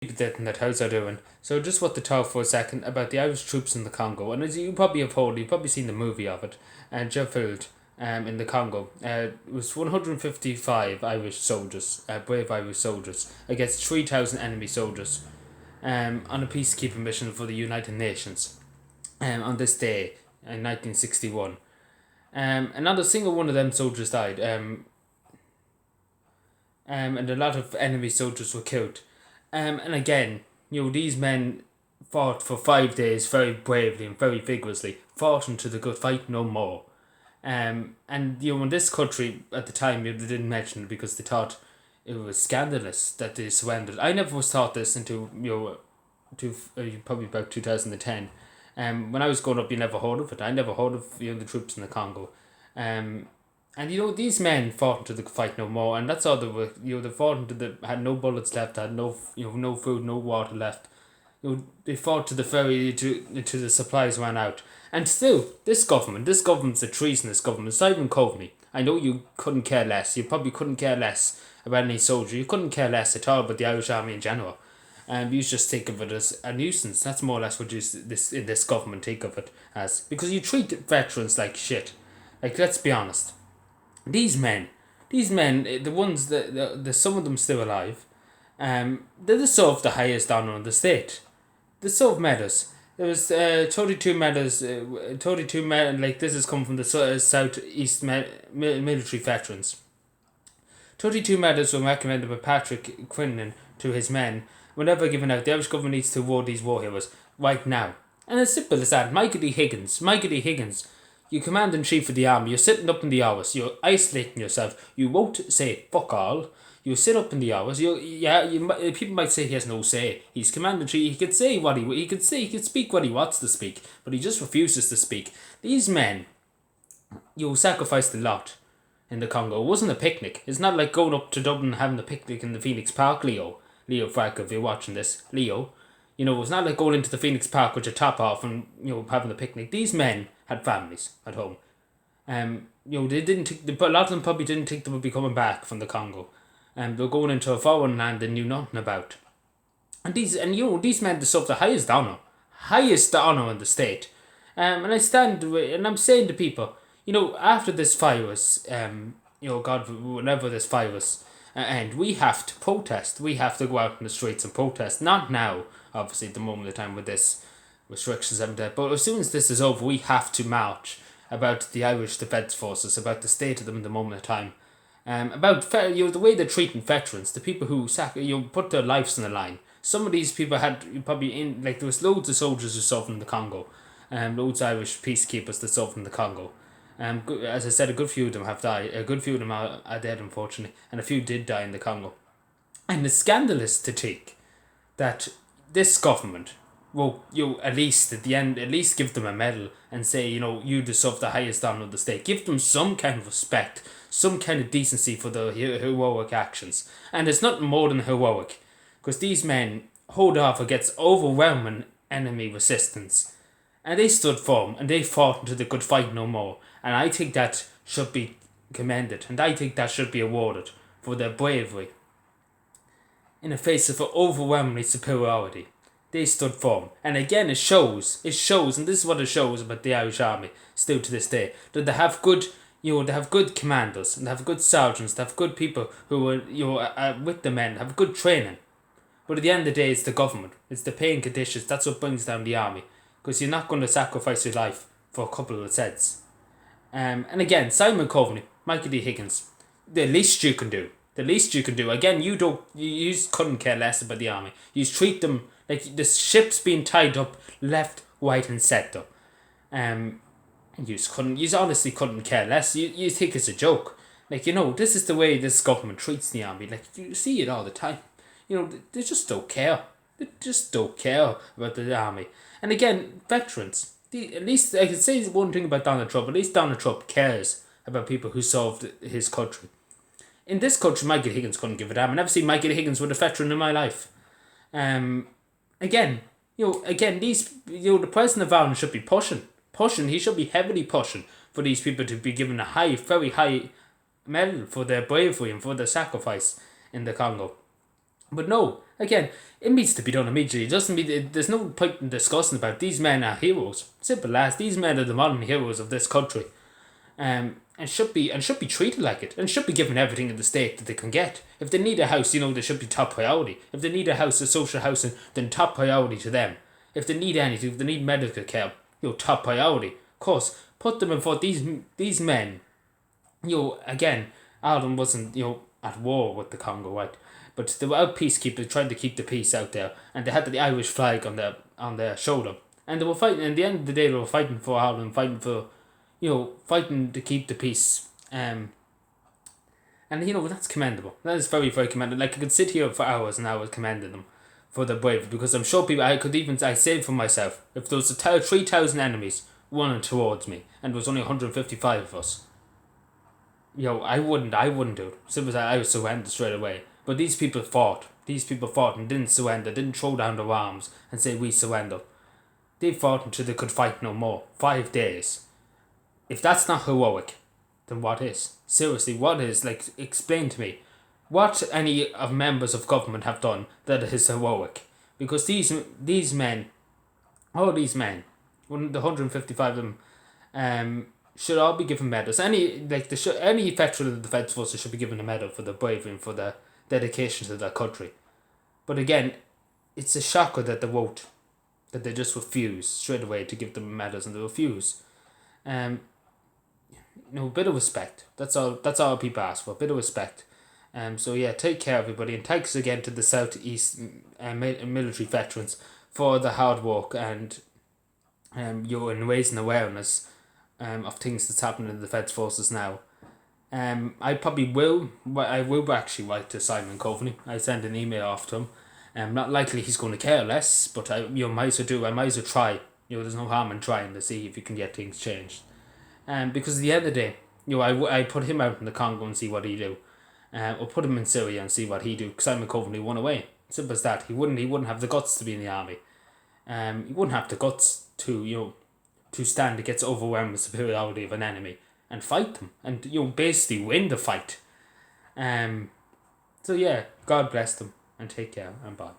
That how's I doing? So just want to talk for a second about the Irish troops in the Congo, and as you probably have heard, you've probably seen the movie of it, and Jadotville, in the Congo. It was 155 Irish soldiers, brave Irish soldiers, against 3,000 enemy soldiers, on a peacekeeping mission for the United Nations, on this day in 1961. And not a single one of them soldiers died, and a lot of enemy soldiers were killed. And again, these men fought for 5 days very bravely and very vigorously, fought until they could fight no more. And in this country at the time, they didn't mention it because they thought it was scandalous that they surrendered. I never was taught this until probably about 2010. When I was growing up, you never heard of it. I never heard of the troops in the Congo. And these men fought until they could fight no more, and that's all they were. They fought until they had no bullets left, had no no food, no water left. They fought to the very to the supplies ran out. And still, this government's a treasonous government. Simon Coveney, I know you couldn't care less. You probably couldn't care less about any soldier. You couldn't care less at all about the Irish Army in general. And you just think of it as a nuisance. That's more or less what this government think of it as, because you treat veterans like shit. Like, let's be honest. These men, the ones that some of them still alive, they deserve the highest honour in the state. They deserve medals. There was 32 medals, 32 medals, like this has come from the Southeast military veterans. 32 medals were recommended by Patrick Quinlan to his men whenever given out. The Irish government needs to award these war heroes right now. And as simple as that, Michael D. Higgins, you command-in-chief of the army, you're sitting up in the hours, you're isolating yourself, you won't say fuck all, you sit up in the hours, people might say he has no say, he's commander-in-chief, he could say what he could speak what he wants to speak, but he just refuses to speak. These men, you sacrificed a lot in the Congo. It wasn't a picnic. It's not like going up to Dublin and having a picnic in the Phoenix Park, Leo Frank, if you're watching this, Leo. It's not like going into the Phoenix Park with your top off and, having a picnic. These men had families at home. They didn't think, a lot of them probably didn't think they would be coming back from the Congo. They're going into a foreign land they knew nothing about. And these men deserve the highest honour in the state. And I'm saying to people, after this virus, God, whenever this virus end, we have to protest. We have to go out in the streets and protest. Not now, obviously, at the moment of time with this restrictions and that. But as soon as this is over, we have to march about the Irish Defence Forces, about the state of them in the moment of time, about the way they're treating veterans, the people who put their lives on the line. Some of these people had probably there was loads of soldiers who suffered in the Congo, loads of Irish peacekeepers that suffered in the Congo. As I said, a good few of them have died. A good few of them are dead, unfortunately, and a few did die in the Congo. And it's scandalous to think that this government will, at least at the end, at least give them a medal and say, you deserve the highest honour of the state. Give them some kind of respect, some kind of decency for their heroic actions. And it's not more than heroic, because these men hold off against overwhelming enemy resistance. And they stood firm, and they fought until they could fight no more. And I think that should be commended, and I think that should be awarded for their bravery. In the face of overwhelming superiority, they stood firm. And again, it shows, and this is what it shows about the Irish Army, still to this day, that they have good, they have good commanders, and they have good sergeants, they have good people who are, with the men, have good training. But at the end of the day, it's the government, it's the paying conditions, that's what brings down the army. Because you're not going to sacrifice your life for a couple of cents. And again, Simon Coveney, Michael D. Higgins, the least you can do. Again, you couldn't care less about the army. You treat them like the ship's being tied up left, right, and centre. You honestly couldn't care less. You think it's a joke. This is the way this government treats the army. You see it all the time. They just don't care. They just don't care about the army. And again, veterans. At least I can say one thing about Donald Trump. At least Donald Trump cares about people who served his country. In this country, Michael Higgins couldn't give a damn. I've never seen Michael Higgins with a veteran in my life. Again, these, the president of Ireland should be pushing. He should be heavily pushing for these people to be given a very high medal for their bravery and for their sacrifice in the Congo. But no, Again, it needs to be done immediately. It doesn't mean there's no point in discussing about. These men are heroes. Simple as these men are the modern heroes of this country, and should be treated like it, and should be given everything in the state that they can get. If they need a house, they should be top priority. If they need a house, a social housing, then top priority to them. If they need anything, if they need medical care, top priority. Of course, put them in for these men. Again, Ireland wasn't at war with the Congo, right? But they were out peacekeepers trying to keep the peace out there, and they had the Irish flag on their shoulder, and they were fighting. At the end of the day, they were fighting for Ireland, fighting to keep the peace. And that's commendable. That is very, very commendable. Like, I could sit here for hours and hours commending them for their bravery, because I'm sure people. I say for myself, if there was 3,000 enemies running towards me, and there was only 155 of us, I wouldn't do it. Simple as I would surrender straight away. But these people fought. These people fought and didn't surrender, didn't throw down their arms and say, we surrender. They fought until they could fight no more. 5 days. If that's not heroic, then what is? Seriously, what is? Like, explain to me. What any of members of government have done that is heroic? Because these men, all these men, the 155 of them, should all be given medals. Any veteran of the Defence Forces should be given a medal for their bravery and for their dedication to their country. But again, it's a shocker that they won't, that they just refuse straight away to give them medals, and they refuse. A bit of respect. That's all people ask for. A bit of respect. So yeah, take care everybody, and thanks again to the Southeast military veterans for the hard work and in raising awareness of things that's happening in the Defence Forces now. I will actually write to Simon Coveney. I send an email off to him. Not likely he's going to care less, but I might as well do. I might as well try. There's no harm in trying to see if you can get things changed. Because at the end of the day, I put him out in the Congo and see what he do. Or put him in Syria and see what he do. Simon Coveney won away. Simple as that. He wouldn't have the guts to be in the army. He wouldn't have the guts to stand against overwhelming superiority of an enemy and fight them and basically win the fight. So yeah, God bless them and take care and bye.